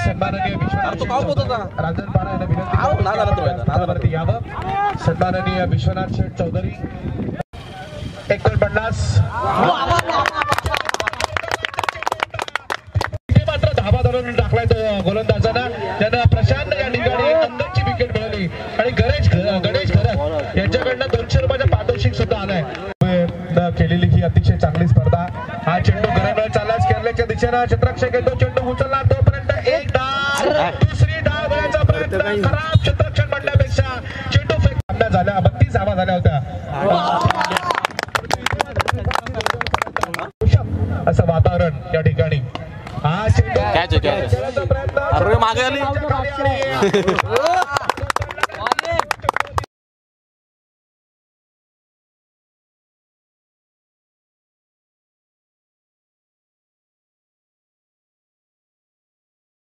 सन्माननीय विश्वनाथ यावं. सन्माननीय विश्वनाथ शेठ चौधरी 49 मात्र धाबा धरून टाकलाय तो गोलंदाजांना. त्यानं प्रशांत या ठिकाणी अंदाजची विकेट मिळवली आणि गणेश खरक यांच्याकडनं 200 रुपयाचा पारितोषिक सुद्धा आलाय. केलेली ही अतिशय चांगली स्पर्धा. हा चेंडू घरावर चाललाच केरळच्या दिशेनं क्षेत्ररक्षक येतो. चेंडू उचलला तोपर्यंत एक डाव, दुसरी डाव घेण्याचा प्रयत्न. खराब क्षेत्ररक्षण म्हणण्यापेक्षा चेंडू फेक सामना झाला. 32 धावा झाल्या होत्या. असं वातावरण या ठिकाणी. हा चेंडू मागे आली